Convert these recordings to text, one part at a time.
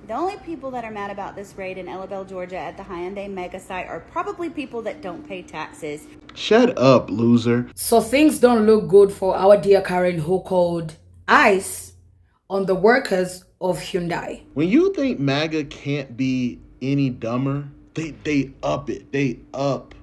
The only people that are mad about this raid in Ellaville, Georgia at the Hyundai mega site are probably people that don't pay taxes. Shut up, loser. So things don't look good for our dear Karen who called ICE on the workers of Hyundai. When you think MAGA can't be any dumber, they up it. They up.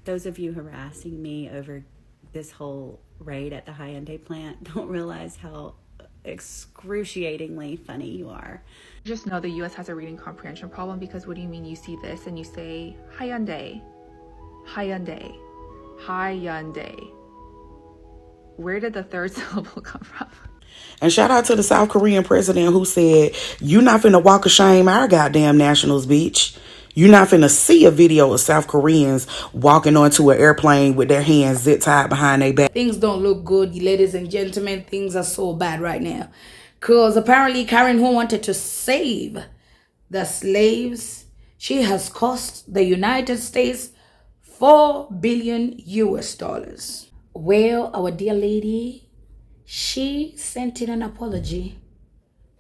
Those of you harassing me over this whole raid at the Hyundai plant don't realize how excruciatingly funny you are. Just know the US has a reading comprehension problem, because what do you mean you see this and you say Hyundai, Hyundai, Hyundai? Where did the third syllable come from? And shout out to the South Korean president who said, "You not finna walk of shame our goddamn nationals, bitch. You not finna see a video of South Koreans walking onto an airplane with their hands zip tied behind their back." Things don't look good, ladies and gentlemen. Things are so bad right now. Because apparently Karen who wanted to save the slaves, she has cost the United States $4 billion US. Well, our dear lady, she sent in an apology,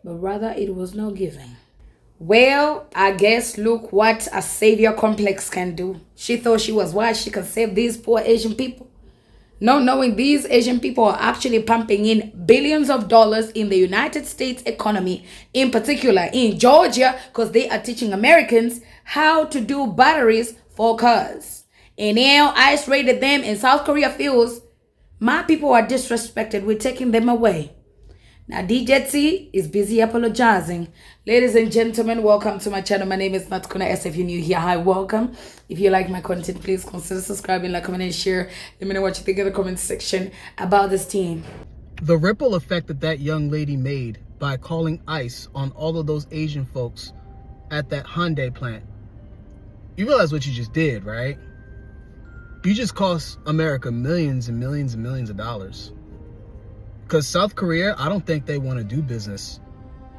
but rather it was no giving. Well, I guess look what a savior complex can do. She thought she was wise. She could save these poor Asian people. Not knowing these Asian people are actually pumping in billions of dollars in the United States economy, in particular in Georgia, because they are teaching Americans how to do batteries for cars. And now ICE raided them in South Korea feels my people are disrespected. We're taking them away. Now, DJT is busy apologizing. Ladies and gentlemen, welcome to my channel. My name is Natkuna S. If you're new here, hi, welcome. If you like my content, please consider subscribing, like, comment, and share. Let me know what you think in the comment section about this team. The ripple effect that young lady made by calling ICE on all of those Asian folks at that Hyundai plant. You realize what you just did, right? You just cost America millions and millions and millions of dollars. Because South Korea, I don't think they want to do business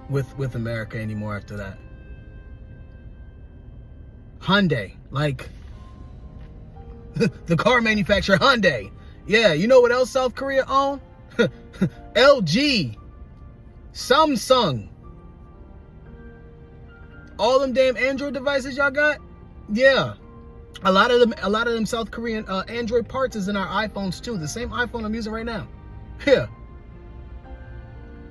with America anymore after that. Hyundai, like the car manufacturer Hyundai. Yeah, you know what else South Korea own? LG, Samsung. All them damn Android devices y'all got? Yeah. A lot of them South Korean Android parts is in our iPhones too. The same iPhone I'm using right now. Yeah.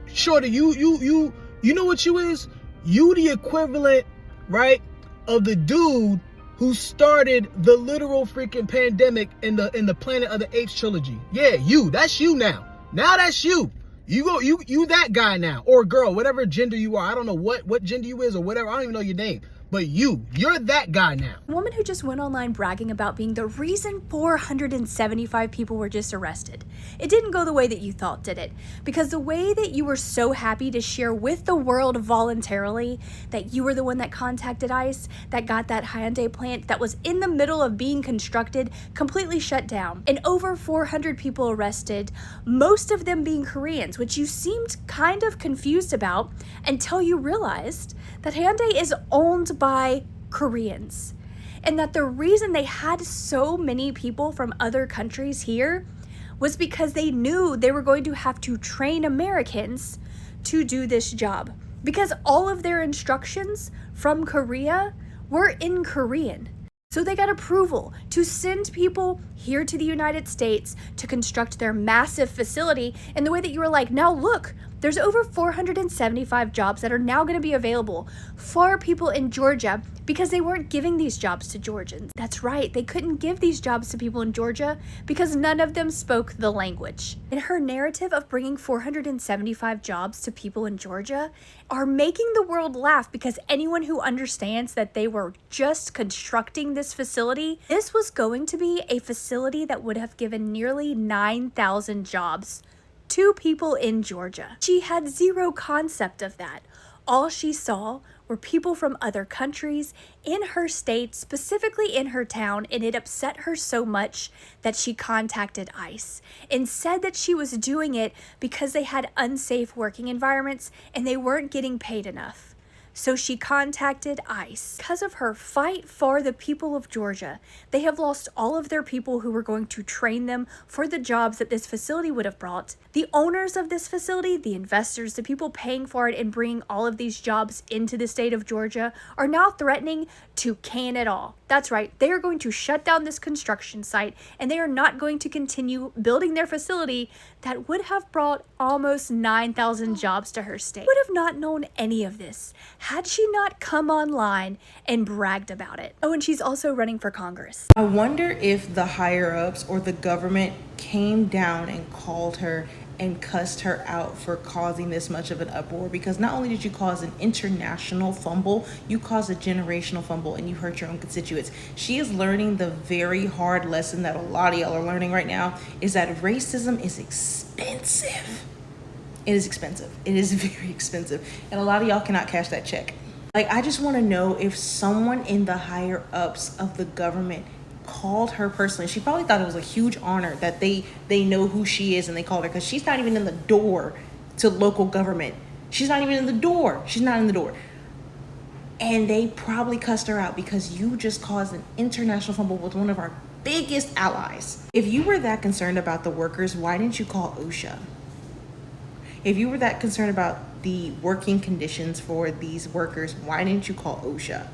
Shorty, you know what you is? You the equivalent, right, of the dude who started the literal freaking pandemic in the Planet of the Apes trilogy. Yeah, that's you now. Now that's you. You that guy now, or girl, whatever gender you are. I don't know what gender you is or whatever. I don't even know your name. But you're that guy now. A woman who just went online bragging about being the reason 475 people were just arrested. It didn't go the way that you thought, did it? Because the way that you were so happy to share with the world voluntarily that you were the one that contacted ICE, that got that Hyundai plant that was in the middle of being constructed, completely shut down. And over 400 people arrested, most of them being Koreans, which you seemed kind of confused about until you realized that Hyundai is owned by Koreans, and that the reason they had so many people from other countries here was because they knew they were going to have to train Americans to do this job, because all of their instructions from Korea were in Korean. So they got approval to send people here to the United States to construct their massive facility in the way that you were like, now look, there's over 475 jobs that are now going to be available for people in Georgia because they weren't giving these jobs to Georgians. That's right, they couldn't give these jobs to people in Georgia because none of them spoke the language. And her narrative of bringing 475 jobs to people in Georgia are making the world laugh, because anyone who understands that they were just constructing this facility, this was going to be a facility that would have given nearly 9,000 jobs to people in Georgia. She had zero concept of that. All she saw were people from other countries in her state, specifically in her town, and it upset her so much that she contacted ICE and said that she was doing it because they had unsafe working environments and they weren't getting paid enough. So she contacted ICE. Because of her fight for the people of Georgia, they have lost all of their people who were going to train them for the jobs that this facility would have brought. The owners of this facility, the investors, the people paying for it and bringing all of these jobs into the state of Georgia are now threatening to can it all. That's right, they are going to shut down this construction site and they are not going to continue building their facility that would have brought almost 9,000 jobs to her state. Would have not known any of this had she not come online and bragged about it. Oh, and she's also running for Congress. I wonder if the higher-ups or the government came down and called her and cussed her out for causing this much of an uproar, because not only did you cause an international fumble, you caused a generational fumble and you hurt your own constituents. She is learning the very hard lesson that a lot of y'all are learning right now, is that racism is expensive. It is expensive. It is very expensive. And a lot of y'all cannot cash that check. Like, I just want to know if someone in the higher ups of the government called her personally. She probably thought it was a huge honor that they know who she is and they called her, because she's not even in the door to local government. She's not even in the door. She's not in the door. And they probably cussed her out because you just caused an international fumble with one of our biggest allies. If you were that concerned about the workers, why didn't you call OSHA? If you were that concerned about the working conditions for these workers, why didn't you call OSHA?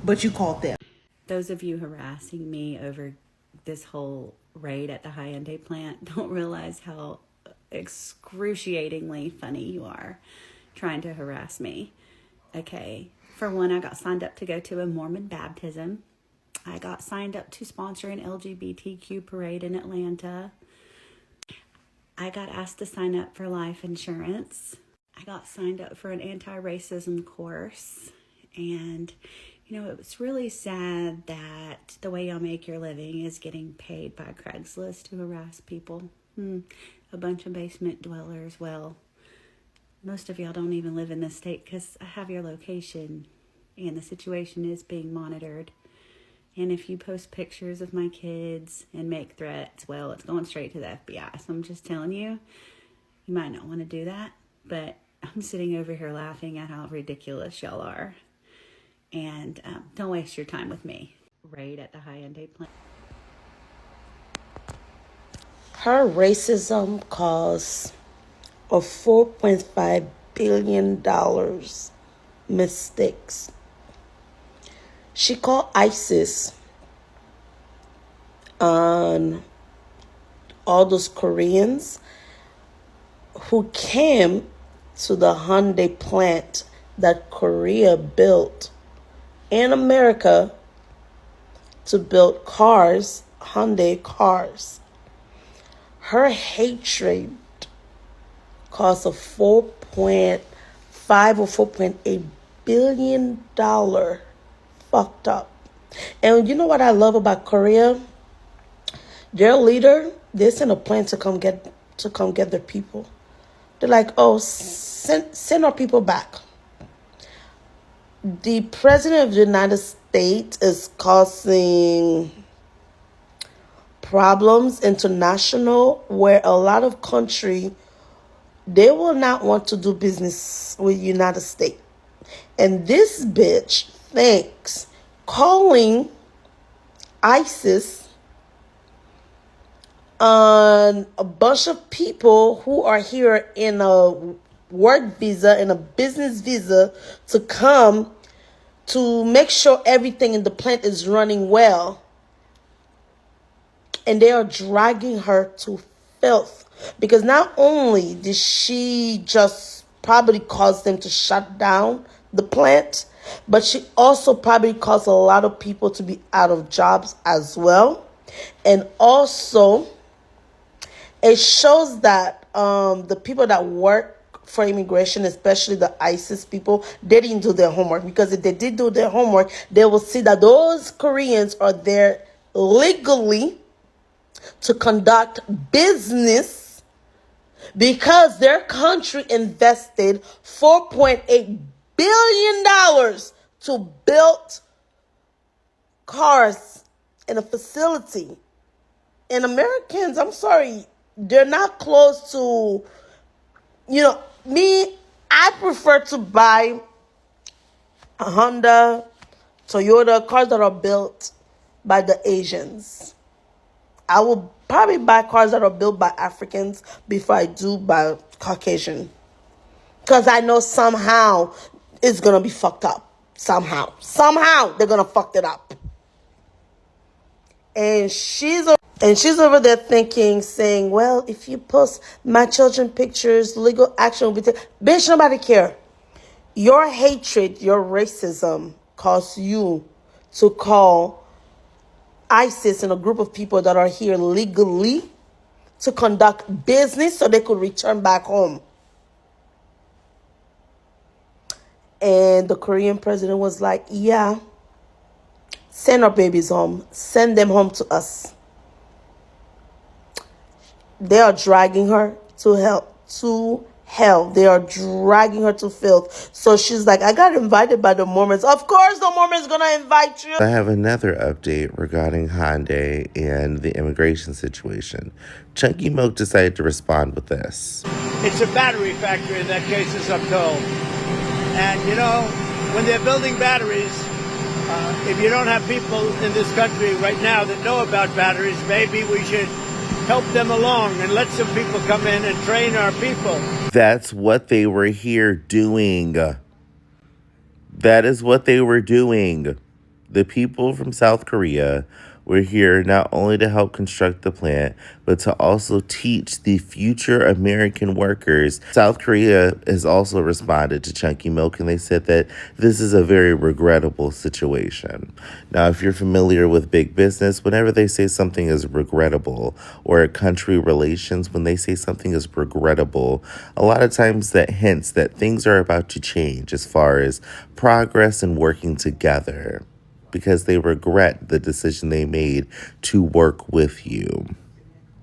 But you called them. Those of you harassing me over this whole raid at the Hyundai plant don't realize how excruciatingly funny you are trying to harass me. Okay, for one, I got signed up to go to a Mormon baptism. I got signed up to sponsor an LGBTQ parade in Atlanta. I got asked to sign up for life insurance. I got signed up for an anti-racism course. And, you know, it was really sad that the way y'all make your living is getting paid by Craigslist to harass people. A bunch of basement dwellers. Well, most of y'all don't even live in this state because I have your location and the situation is being monitored. And if you post pictures of my kids and make threats, well, it's going straight to the FBI. So I'm just telling you, you might not want to do that. But I'm sitting over here laughing at how ridiculous y'all are. And don't waste your time with me. Raid at the Hyundai plant. Her racism caused a $4.5 billion mistakes. She called ISIS on all those Koreans who came to the Hyundai plant that Korea built in America to build cars, Hyundai cars. Her hatred cost a $4.5 or $4.8 billion fucked up. And you know what I love about Korea? Their leader, they sent a plane to come get their people. They're like, oh, send our people back. The president of the United States is causing problems international where a lot of country, they will not want to do business with United States. And this bitch thinks calling ISIS on a bunch of people who are here in a work visa and a business visa to come to make sure everything in the plant is running well. And they are dragging her to filth. Because not only did she just probably cause them to shut down the plant, but she also probably caused a lot of people to be out of jobs as well. And also, it shows that the people that work for immigration, especially the ISIS people, they didn't do their homework. Because if they did do their homework, they will see that those Koreans are there legally to conduct business because their country invested $4.8 billion to build cars in a facility. And Americans, I'm sorry, they're not close to, me, I prefer to buy Honda, Toyota, cars that are built by the Asians. I will probably buy cars that are built by Africans before I do by Caucasian. Because I know somehow it's going to be fucked up. Somehow they're going to fuck it up. And she's over there thinking, saying, well, if you post my children pictures, legal action will be taken. Bitch, nobody care. Your hatred, your racism caused you to call ISIS and a group of people that are here legally to conduct business so they could return back home. And the Korean president was like, yeah, send our babies home. Send them home to us. They are dragging her to hell. They are dragging her to filth. So she's like, I got invited by the Mormons. Of course the Mormons gonna invite you. I have another update regarding Hyundai and the immigration situation. Chunky Milk decided to respond with this. It's a battery factory in that case, as I'm told. And, you know, when they're building batteries, if you don't have people in this country right now that know about batteries, maybe we should help them along and let some people come in and train our people. That's what they were here doing. That is what they were doing. The people from South Korea were here not only to help construct the plant, but to also teach the future American workers. South Korea has also responded to Chunky Milk, and they said that this is a very regrettable situation. Now, if you're familiar with big business, whenever they say something is regrettable, or country relations, when they say something is regrettable, a lot of times that hints that things are about to change as far as progress and working together, because they regret the decision they made to work with you.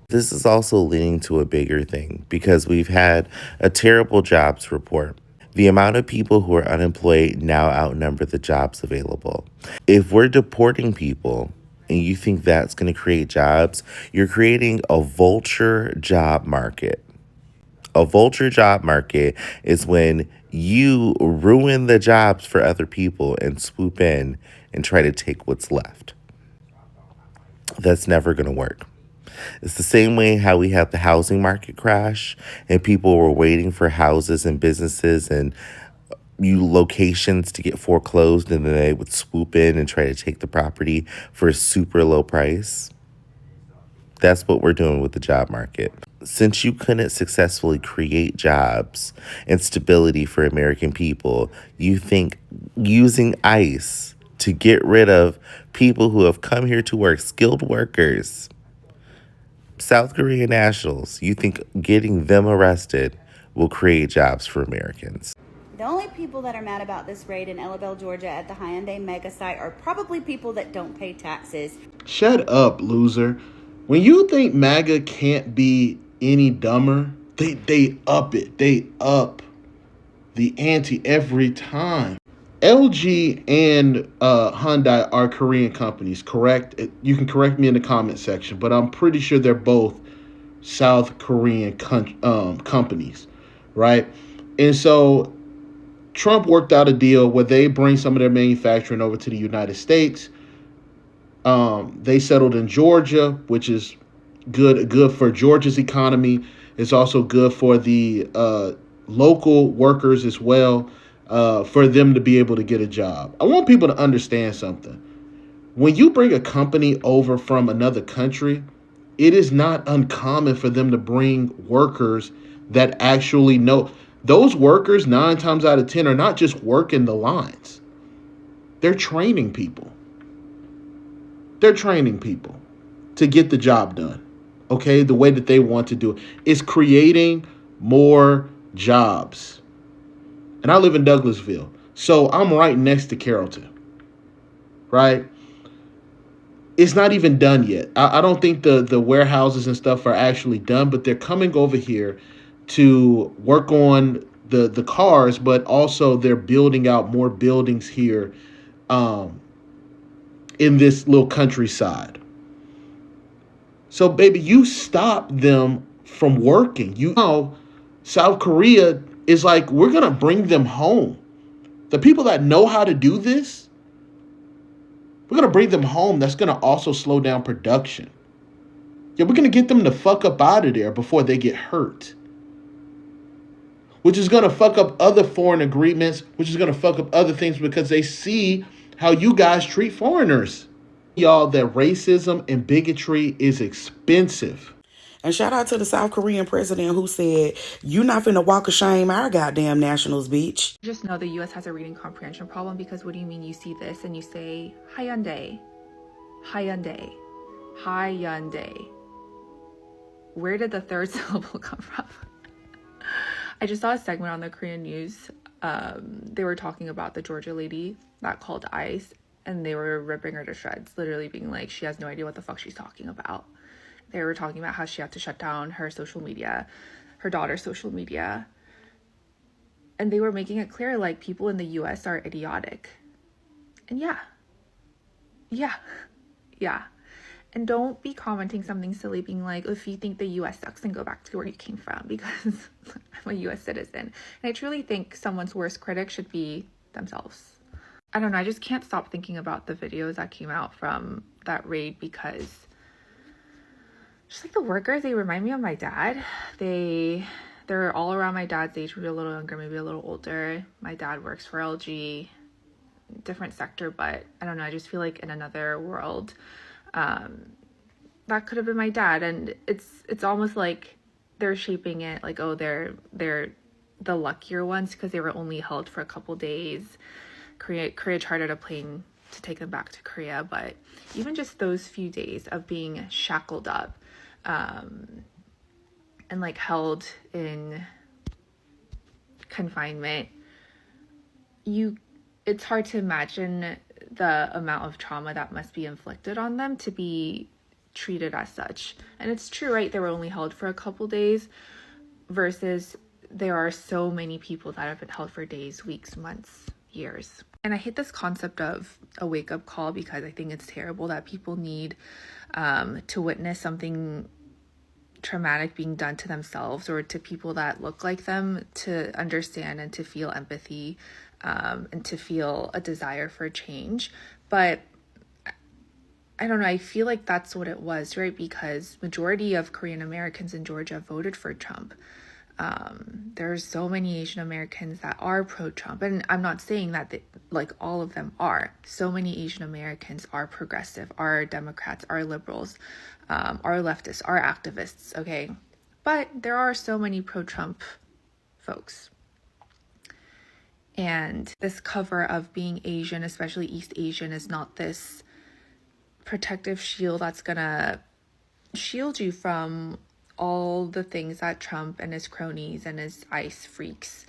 This is also leading to a bigger thing, because we've had a terrible jobs report. The amount of people who are unemployed now outnumber the jobs available. If we're deporting people and you think that's going to create jobs, you're creating a vulture job market. A vulture job market is when you ruin the jobs for other people and swoop in and try to take what's left. That's never going to work. It's the same way how we had the housing market crash and people were waiting for houses and businesses and locations to get foreclosed, and then they would swoop in and try to take the property for a super low price. That's what we're doing with the job market. Since you couldn't successfully create jobs and stability for American people, you think using ICE to get rid of people who have come here to work, skilled workers, South Korean nationals, you think getting them arrested will create jobs for Americans. The only people that are mad about this raid in Ellaville, Georgia at the Hyundai mega site are probably people that don't pay taxes. Shut up, loser. When you think MAGA can't be any dumber, they up it. They up the ante every time. LG and Hyundai are Korean companies, correct? You can correct me in the comment section, but I'm pretty sure they're both South Korean companies, right? And so Trump worked out a deal where they bring some of their manufacturing over to the United States. They settled in Georgia, which is good for Georgia's economy. It's also good for the local workers as well, for them to be able to get a job. I want people to understand something. When you bring a company over from another country, it is not uncommon for them to bring workers that actually know. Those workers, 9 times out of 10, are not just working the lines. They're training people. They're training people to get the job done, okay, the way that they want to do it. It's creating more jobs. And I live in Douglasville, so I'm right next to Carrollton, right? It's not even done yet. I don't think the warehouses and stuff are actually done, but they're coming over here to work on the cars, but also they're building out more buildings here in this little countryside. So, baby, you stop them from working. South Korea is like, we're going to bring them home. The people that know how to do this, we're going to bring them home. That's going to also slow down production. Yeah, we're going to get them the fuck up out of there before they get hurt. Which is going to fuck up other foreign agreements, which is going to fuck up other things because they see how you guys treat foreigners. Y'all, that racism and bigotry is expensive. And shout out to the South Korean president who said, you not finna walk of shame our goddamn nationals, bitch. Just know the US has a reading comprehension problem because what do you mean you see this and you say Hyundai, Hyundai, Hyundai? Where did the third syllable come from? I just saw a segment on the Korean news. They were talking about the Georgia lady that called ICE and they were ripping her to shreds, literally being like, she has no idea what the fuck she's talking about. They were talking about how she had to shut down her social media, her daughter's social media. And they were making it clear, like, people in the US are idiotic. And yeah. And don't be commenting something silly being like, if you think the US sucks, then go back to where you came from because I'm a US citizen. And I truly think someone's worst critic should be themselves. I don't know, I just can't stop thinking about the videos that came out from that raid because just like the workers, they remind me of my dad. They're all around my dad's age, maybe a little younger, maybe a little older. My dad works for LG, different sector, but I don't know, I just feel like in another world. That could have been my dad, and it's almost like they're shaping it like, oh, they're the luckier ones because they were only held for a couple days. Korea chartered a plane to take them back to Korea, but even just those few days of being shackled up and like held in confinement, it's hard to imagine the amount of trauma that must be inflicted on them to be treated as such. And it's true, right? They were only held for a couple days versus there are so many people that have been held for days, weeks, months, years. And I hate this concept of a wake-up call because I think it's terrible that people need to witness something traumatic being done to themselves or to people that look like them to understand and to feel empathy and to feel a desire for change. But I don't know, I feel like that's what it was, right? Because majority of Korean Americans in Georgia voted for Trump. There's so many Asian Americans that are pro-Trump, and I'm not saying that like all of them are. So many Asian Americans are progressive, are Democrats, are liberals, are leftists, are activists, okay? But there are so many pro-Trump folks. And this cover of being Asian, especially East Asian, is not this protective shield that's gonna shield you from all the things that Trump and his cronies and his ICE freaks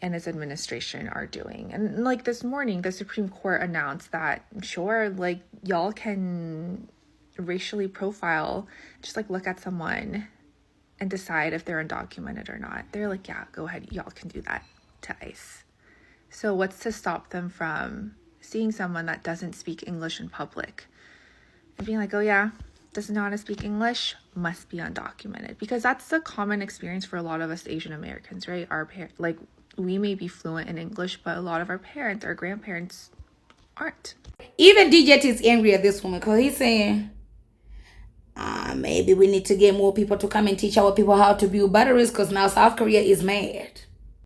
and his administration are doing. And like this morning, the Supreme Court announced that, sure, like y'all can racially profile, just like look at someone and decide if they're undocumented or not. They're like, yeah, go ahead, y'all can do that to ICE. So what's to stop them from seeing someone that doesn't speak English in public and being like, oh yeah, doesn't know how to speak English, must be undocumented? Because that's the common experience for a lot of us Asian Americans, right? Our like we may be fluent in English, but a lot of our parents, our grandparents aren't. Even DJ is angry at this woman because he's saying, maybe we need to get more people to come and teach our people how to build batteries because now South Korea is mad.